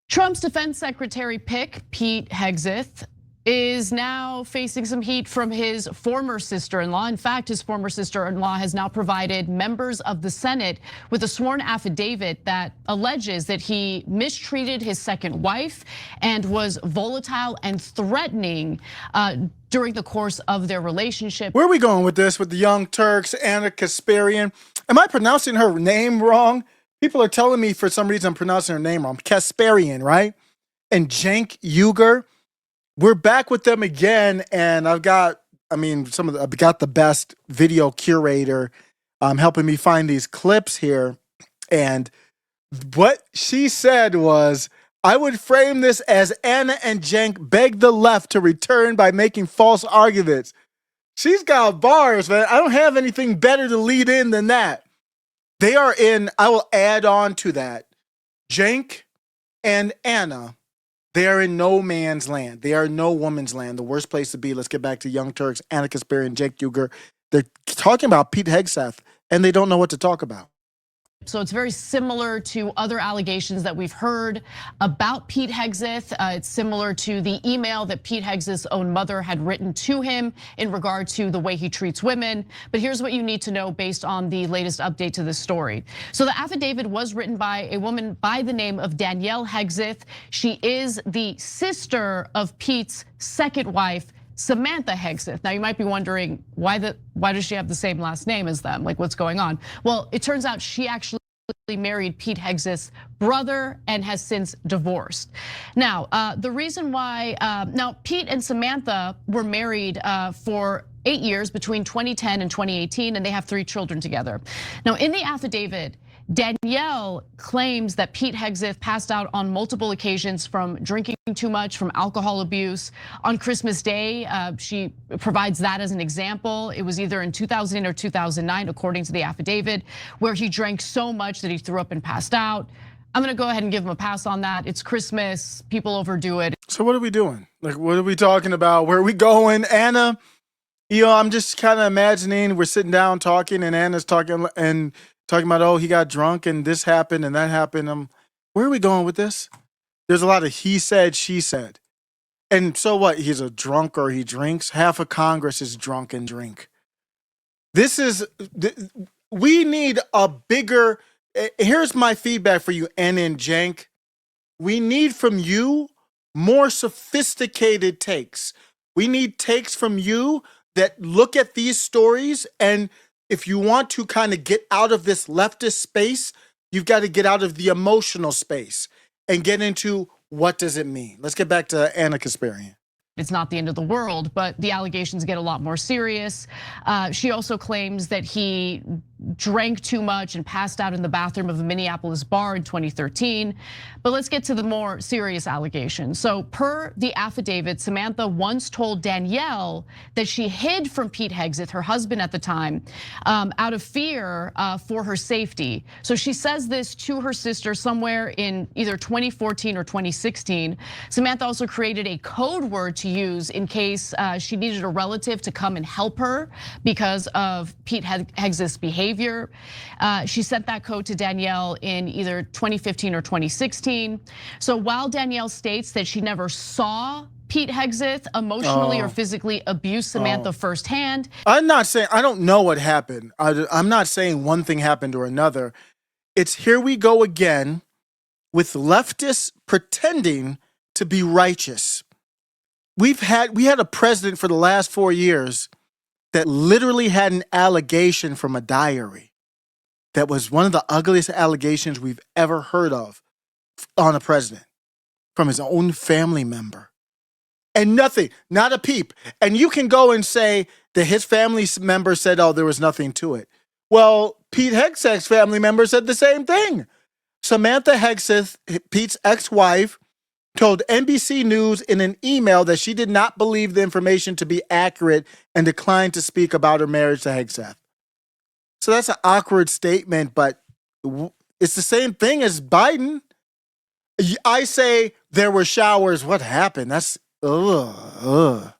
Trump's defense secretary pick, Pete Hegseth, is now facing some heat from his former sister-in-law. In fact, his former sister-in-law has now provided members of the Senate with a sworn affidavit that alleges that he mistreated his second wife and was volatile and threatening during the course of their relationship. Where are we going with this with the Young Turks, Ana Kasparian? Am I pronouncing her name wrong? People are telling me for some reason I'm pronouncing her name wrong. Kasparian, right? And Cenk Uygur. We're back with them again, and I've got the best video curator helping me find these clips here. And what she said was, I would frame this as Ana and Cenk begged the left to return by making false arguments. She's got bars, man. I don't have anything better to lead in than that. They are in, I will add on to that, Cenk and Ana, they are in no man's land. They are in no woman's land. The worst place to be. Let's get back to Young Turks, Ana Kasparian, Cenk Uygur. They're talking about Pete Hegseth, and they don't know what to talk about. So it's very similar to other allegations that we've heard about Pete Hegseth. It's similar to the email that Pete Hegseth's own mother had written to him in regard to the way he treats women. But here's what you need to know based on the latest update to this story. So the affidavit was written by a woman by the name of Danielle Hegseth. She is the sister of Pete's second wife, Samantha Hegseth. Now you might be wondering why does she have the same last name as them? Like, what's going on? Well, it turns out she actually married Pete Hegseth's brother and has since divorced. Now, the reason why, now Pete and Samantha were married for 8 years between 2010 and 2018, and they have 3 children together. Now, in the affidavit, Danielle claims that Pete Hegseth passed out on multiple occasions from drinking too much, from alcohol abuse. On Christmas Day, she provides that as an example. It was either in 2000 or 2009, according to the affidavit, where he drank so much that he threw up and passed out. I'm gonna go ahead and give him a pass on that. It's Christmas, people overdo it. So what are we doing? Like, what are we talking about? Where are we going, Ana? I'm just kind of imagining we're sitting down talking, and Anna's talking about, oh, he got drunk and this happened and that happened. Where are we going with this? There's a lot of he said, she said. And so what? He's a drunk or he drinks. Half of Congress is drunk and drink. We need a bigger, here's my feedback for you, Ana and Cenk. We need from you more sophisticated takes. We need takes from you that look at these stories, and if you want to kind of get out of this leftist space, you've got to get out of the emotional space and get into what does it mean. Let's get back to Ana Kasparian. It's not the end of the world, but the allegations get a lot more serious. She also claims that he drank too much and passed out in the bathroom of a Minneapolis bar in 2013. But let's get to the more serious allegations. So per the affidavit, Samantha once told Danielle that she hid from Pete Hegseth, her husband at the time, out of fear for her safety. So she says this to her sister somewhere in either 2014 or 2016. Samantha also created a code word to use in case she needed a relative to come and help her because of Pete Hegseth's behavior. She sent that code to Danielle in either 2015 or 2016. So while Danielle states that she never saw Pete Hegseth emotionally or physically abuse Samantha firsthand. I'm not saying, I don't know what happened. I'm not saying one thing happened or another. It's here we go again with leftists pretending to be righteous. We had a president for the last 4 years that literally had an allegation from a diary that was one of the ugliest allegations we've ever heard of on a president from his own family member. And nothing, not a peep. And you can go and say that his family member said, oh, there was nothing to it. Well, Pete Hegseth's family member said the same thing. Samantha Hegseth, Pete's ex-wife, told NBC News in an email that she did not believe the information to be accurate and declined to speak about her marriage to Hegseth. So that's an awkward statement, but it's the same thing as Biden. I say there were showers. What happened? That's ugh.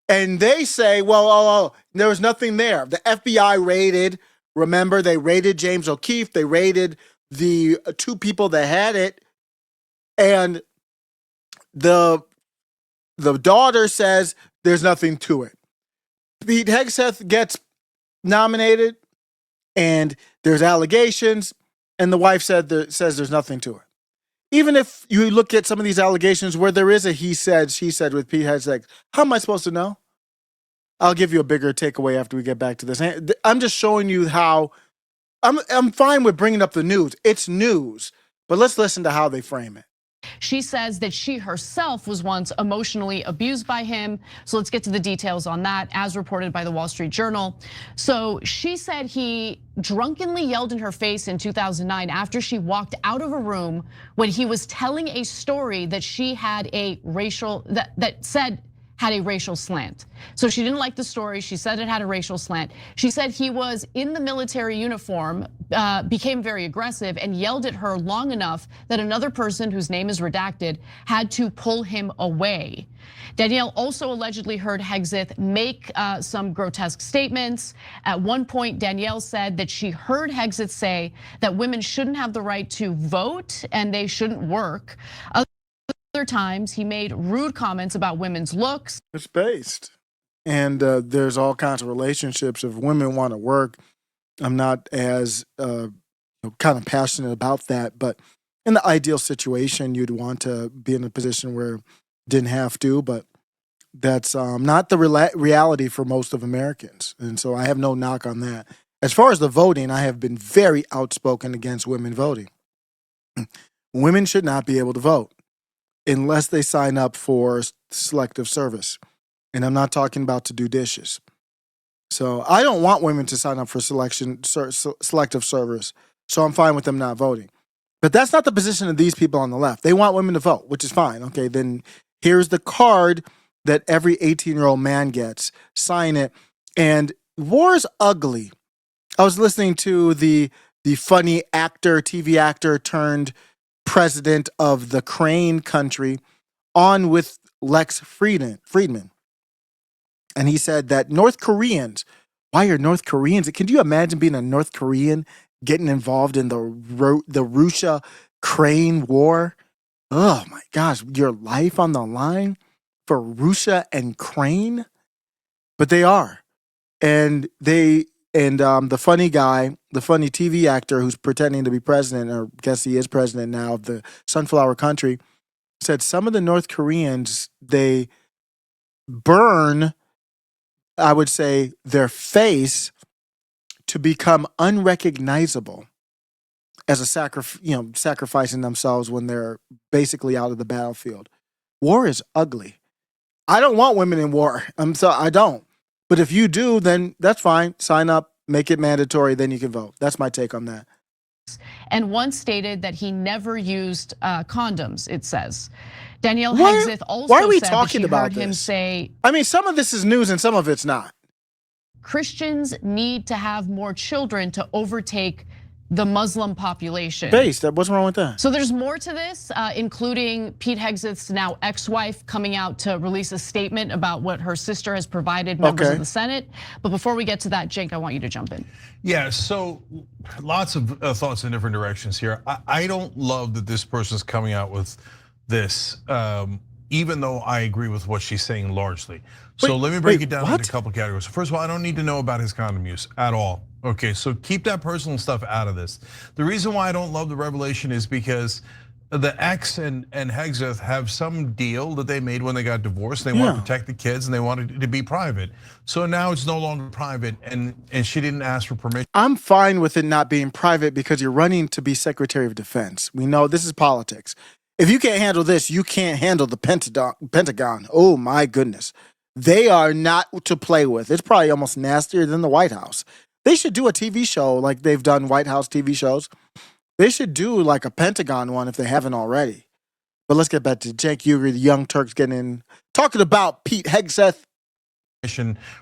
And they say, well, there was nothing there. The FBI raided. Remember, they raided James O'Keefe. They raided the 2 people that had it. And the daughter says there's nothing to it. Pete Hegseth gets nominated, and there's allegations, and the wife says there's nothing to it. Even if you look at some of these allegations where there is a he said, she said with Pete Hegseth, how am I supposed to know? I'll give you a bigger takeaway after we get back to this. I'm just showing you how I'm fine with bringing up the news. It's news, but let's listen to how they frame it. She says that she herself was once emotionally abused by him. So let's get to the details on that, as reported by the Wall Street Journal. So she said he drunkenly yelled in her face in 2009 after she walked out of a room when he was telling a story that she had a racial, that said had a racial slant. So she didn't like the story. She said it had a racial slant. She said he was in the military uniform, became very aggressive and yelled at her long enough that another person whose name is redacted had to pull him away. Danielle also allegedly heard Hegseth make some grotesque statements. At one point, Danielle said that she heard Hegseth say that women shouldn't have the right to vote and they shouldn't work. Other times, he made rude comments about women's looks. It's based. And there's all kinds of relationships. If women want to work, I'm not as kind of passionate about that. But in the ideal situation, you'd want to be in a position where you didn't have to. But that's not the reality for most of Americans. And so I have no knock on that. As far as the voting, I have been very outspoken against women voting. Women should not be able to vote unless they sign up for selective service. And I'm not talking about to do dishes. So I don't want women to sign up for selective service. So I'm fine with them not voting. But that's not the position of these people on the left. They want women to vote, which is fine. Okay, then here's the card that every 18-year-old man gets. Sign it. And war is ugly. I was listening to the funny actor, TV actor turned president of the Crane country on with Lex Friedman. And he said that North Koreans, why are North Koreans? Can you imagine being a North Korean getting involved in the Russia-Crane war? Oh my gosh, your life on the line for Russia and Crane? But they are. And the funny guy, the funny TV actor who's pretending to be president, or guess he is president now of the Sunflower Country, said some of the North Koreans, they burn, I would say, their face to become unrecognizable as a sacrificing themselves when they're basically out of the battlefield. War is ugly. I don't want women in war. I don't. But if you do, then that's fine. Sign up, make it mandatory, then you can vote. That's my take on that. And once stated that he never used condoms, it says. Danielle Hegseth also why are we said talking that she about heard him this? say, I mean, some of this is news and some of it's not. Christians need to have more children to overtake the Muslim population. What's wrong with that? So there's more to this, including Pete Hegseth's now ex-wife coming out to release a statement about what her sister has provided members of the Senate. But before we get to that, Cenk, I want you to jump in. Yeah, so lots of thoughts in different directions here. I don't love that this person's coming out with this, even though I agree with what she's saying largely. So let me break it down into a couple categories. First of all, I don't need to know about his condom use at all. Okay, so keep that personal stuff out of this. The reason why I don't love the revelation is because the ex and Hegseth have some deal that they made when they got divorced. They want to protect the kids and they wanted it to be private. So now it's no longer private, and she didn't ask for permission. I'm fine with it not being private because you're running to be Secretary of Defense. We know this is politics. If you can't handle this, you can't handle the Pentagon. Oh my goodness. They are not to play with. It's probably almost nastier than the White House. They should do a TV show like they've done White House TV shows. They should do like a Pentagon one if they haven't already. But let's get back to Cenk Uygur, the Young Turks, talking about Pete Hegseth.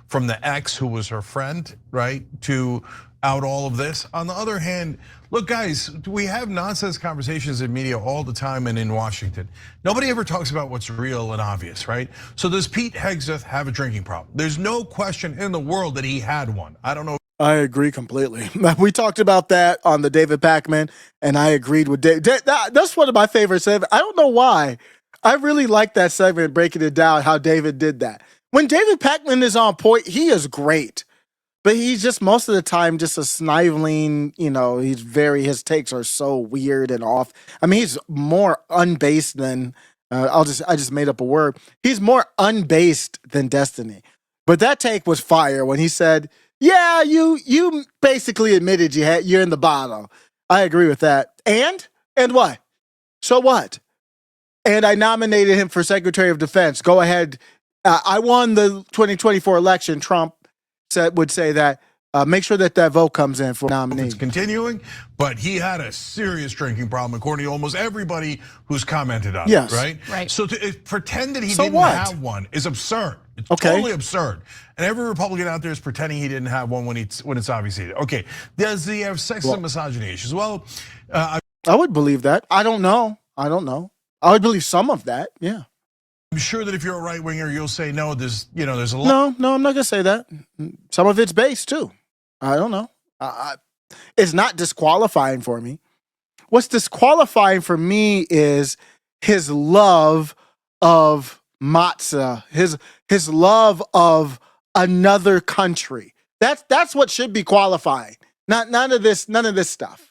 From the ex who was her friend, right, to out all of this. On the other hand, look guys, we have nonsense conversations in media all the time and in Washington. Nobody ever talks about what's real and obvious, right? So does Pete Hegseth have a drinking problem? There's no question in the world that he had one. I don't know I agree completely. We talked about that on the David Pakman, and I agreed with Dave. That's one of my favorite segments. I don't know why. I really like that segment, breaking it down, how David did that. When David Pakman is on point, he is great. But he's just most of the time just a sniveling, his takes are so weird and off. I mean, he's more unbased than, I just made up a word. He's more unbased than Destiny. But that take was fire when he said, yeah, you basically admitted you're in the bottle. I agree with that. And what? So what? And I nominated him for Secretary of Defense. Go ahead. I won the 2024 election. Trump would say that. Make sure that vote comes in for nominee. It's continuing, but he had a serious drinking problem, according to almost everybody who's commented on it, right? Right. So to pretend that he didn't have one is absurd. It's totally absurd. And every Republican out there is pretending he didn't have one when it's obviously okay. Does he have sexist and misogyny issues? Well, I would believe that. I don't know. I would believe some of that. Yeah. I'm sure that if you're a right winger, you'll say no. There's a lot. No, I'm not gonna say that. Some of it's based too. I don't know. It's not disqualifying for me. What's disqualifying for me is his love of matzah, his love of another country. That's what should be qualifying. None of this stuff.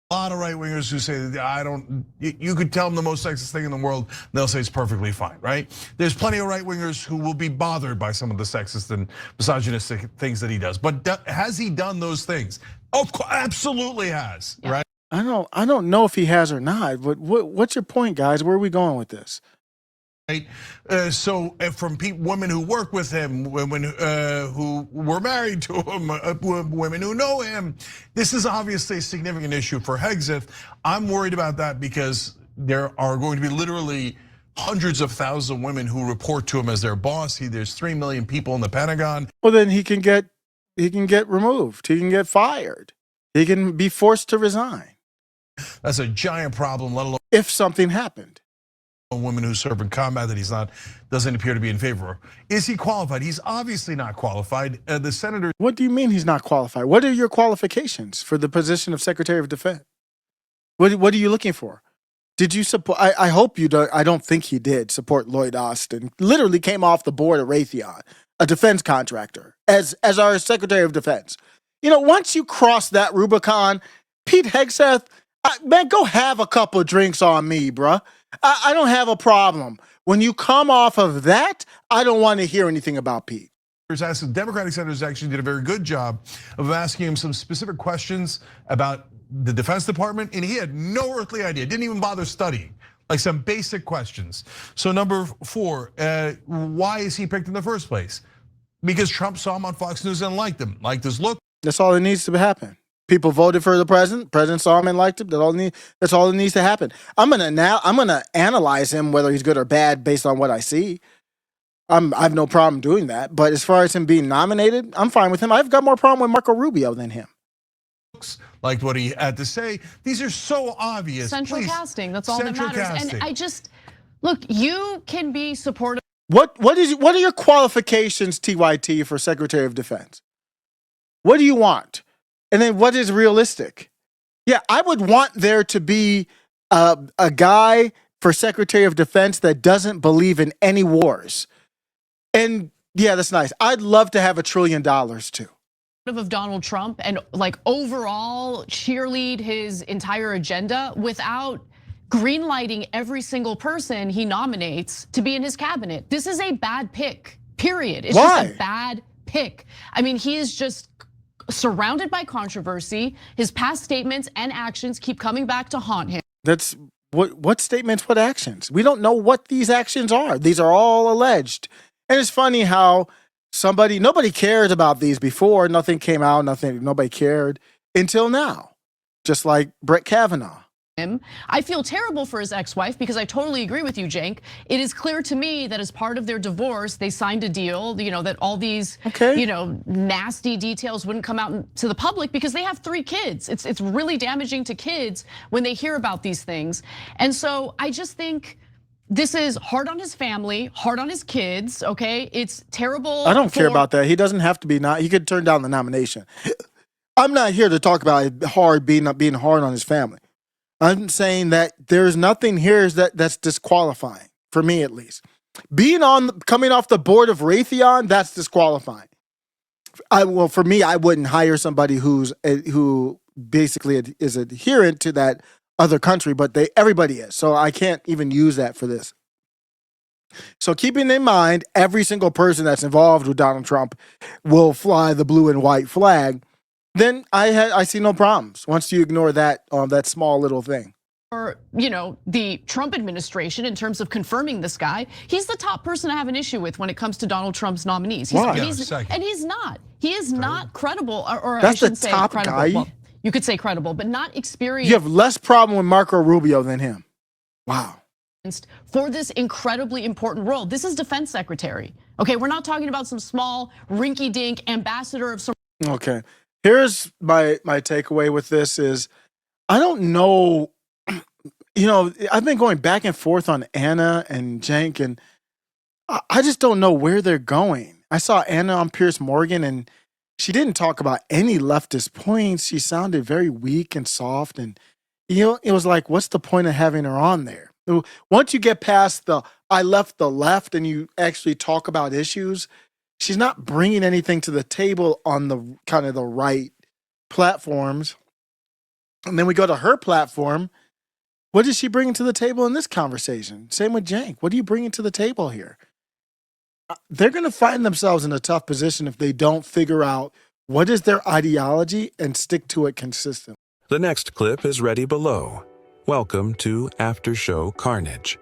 A lot of right wingers who say that you could tell them the most sexist thing in the world, they'll say it's perfectly fine, right? There's plenty of right wingers who will be bothered by some of the sexist and misogynistic things that he does. But has he done those things? Of course, absolutely has, right? I don't know if he has or not. But what's your point, guys? Where are we going with this? Right. So from women who work with him, women who were married to him, women who know him, this is obviously a significant issue for Hegseth. I'm worried about that because there are going to be literally hundreds of thousands of women who report to him as their boss. There's 3 million people in the Pentagon. Well, then he can get removed. He can get fired. He can be forced to resign. That's a giant problem, let alone if something happened. Women who serve in combat that he's doesn't appear to be in favor of. Is he qualified? He's obviously not qualified. The senator. What do you mean he's not qualified? What are your qualifications for the position of Secretary of Defense? What are you looking for? Did you support? I hope you don't. I don't think he did support Lloyd Austin. Literally came off the board of Raytheon, a defense contractor, as our Secretary of Defense. Once you cross that Rubicon, Pete Hegseth, man, go have a couple of drinks on me, bruh. I don't have a problem. When you come off of that, I don't want to hear anything about Pete. Democratic senators actually did a very good job of asking him some specific questions about the Defense Department, and he had no earthly idea, didn't even bother studying, like some basic questions. So number 4, why is he picked in the first place? Because Trump saw him on Fox News and liked him, liked his look. That's all that needs to happen. People voted for the president. President saw him and liked him. That's all that needs to happen. I'm gonna analyze him whether he's good or bad based on what I see. I have no problem doing that. But as far as him being nominated, I'm fine with him. I've got more problem with Marco Rubio than him. Liked what he had to say. These are so obvious. Central casting. That's all that matters. Casting. And look. You can be supportive. What are your qualifications, TYT, for Secretary of Defense? What do you want? And then what is realistic? Yeah, I would want there to be a guy for Secretary of Defense that doesn't believe in any wars. And yeah, that's nice. I'd love to have $1 trillion too. Of Donald Trump and overall cheerlead his entire agenda without greenlighting every single person he nominates to be in his cabinet. This is a bad pick, period. It's just a bad pick. I mean, he is just surrounded by controversy. His past statements and actions keep coming back to haunt him. That's what statements, what actions? We don't know what these actions are. These are all alleged. And it's funny how nobody cared about these before. Nothing came out, nobody cared until now. Just like Brett Kavanaugh. I feel terrible for his ex-wife because I totally agree with you, Cenk. It is clear to me that as part of their divorce, they signed a deal, that all these, nasty details wouldn't come out to the public because they have 3 kids. It's really damaging to kids when they hear about these things. And so I just think this is hard on his family, hard on his kids, okay? It's terrible. I don't care about that. He doesn't have to be he could turn down the nomination. I'm not here to talk about it being hard on his family. I'm saying that there's nothing here that's disqualifying, for me at least. Coming off the board of Raytheon, that's disqualifying. For me, I wouldn't hire somebody who basically is adherent to that other country, but everybody is. So I can't even use that for this. So keeping in mind, every single person that's involved with Donald Trump will fly the blue and white flag. Then I see no problems once you ignore that small little thing. Or, the Trump administration in terms of confirming this guy, he's the top person I have an issue with when it comes to Donald Trump's nominees. Why? And he's not. He is not credible, or that's I shouldn't the say top credible. guy. Well, you could say credible, but not experienced. You have less problem with Marco Rubio than him. Wow. For this incredibly important role. This is defense secretary. Okay, we're not talking about some small rinky-dink ambassador of some. Okay, here's my takeaway with this is, I don't know, I've been going back and forth on Ana and Cenk, and I just don't know where they're going. I saw Ana on Piers Morgan, and she didn't talk about any leftist points. She sounded very weak and soft, and it was like, what's the point of having her on there? Once you get past I left the left and you actually talk about issues, she's not bringing anything to the table on the kind of the right platforms. And then we go to her platform. What is she bringing to the table in this conversation? Same with Cenk. What are you bringing to the table here? They're going to find themselves in a tough position if they don't figure out what is their ideology and stick to it consistently. The next clip is ready below. Welcome to Aftershow Carnage.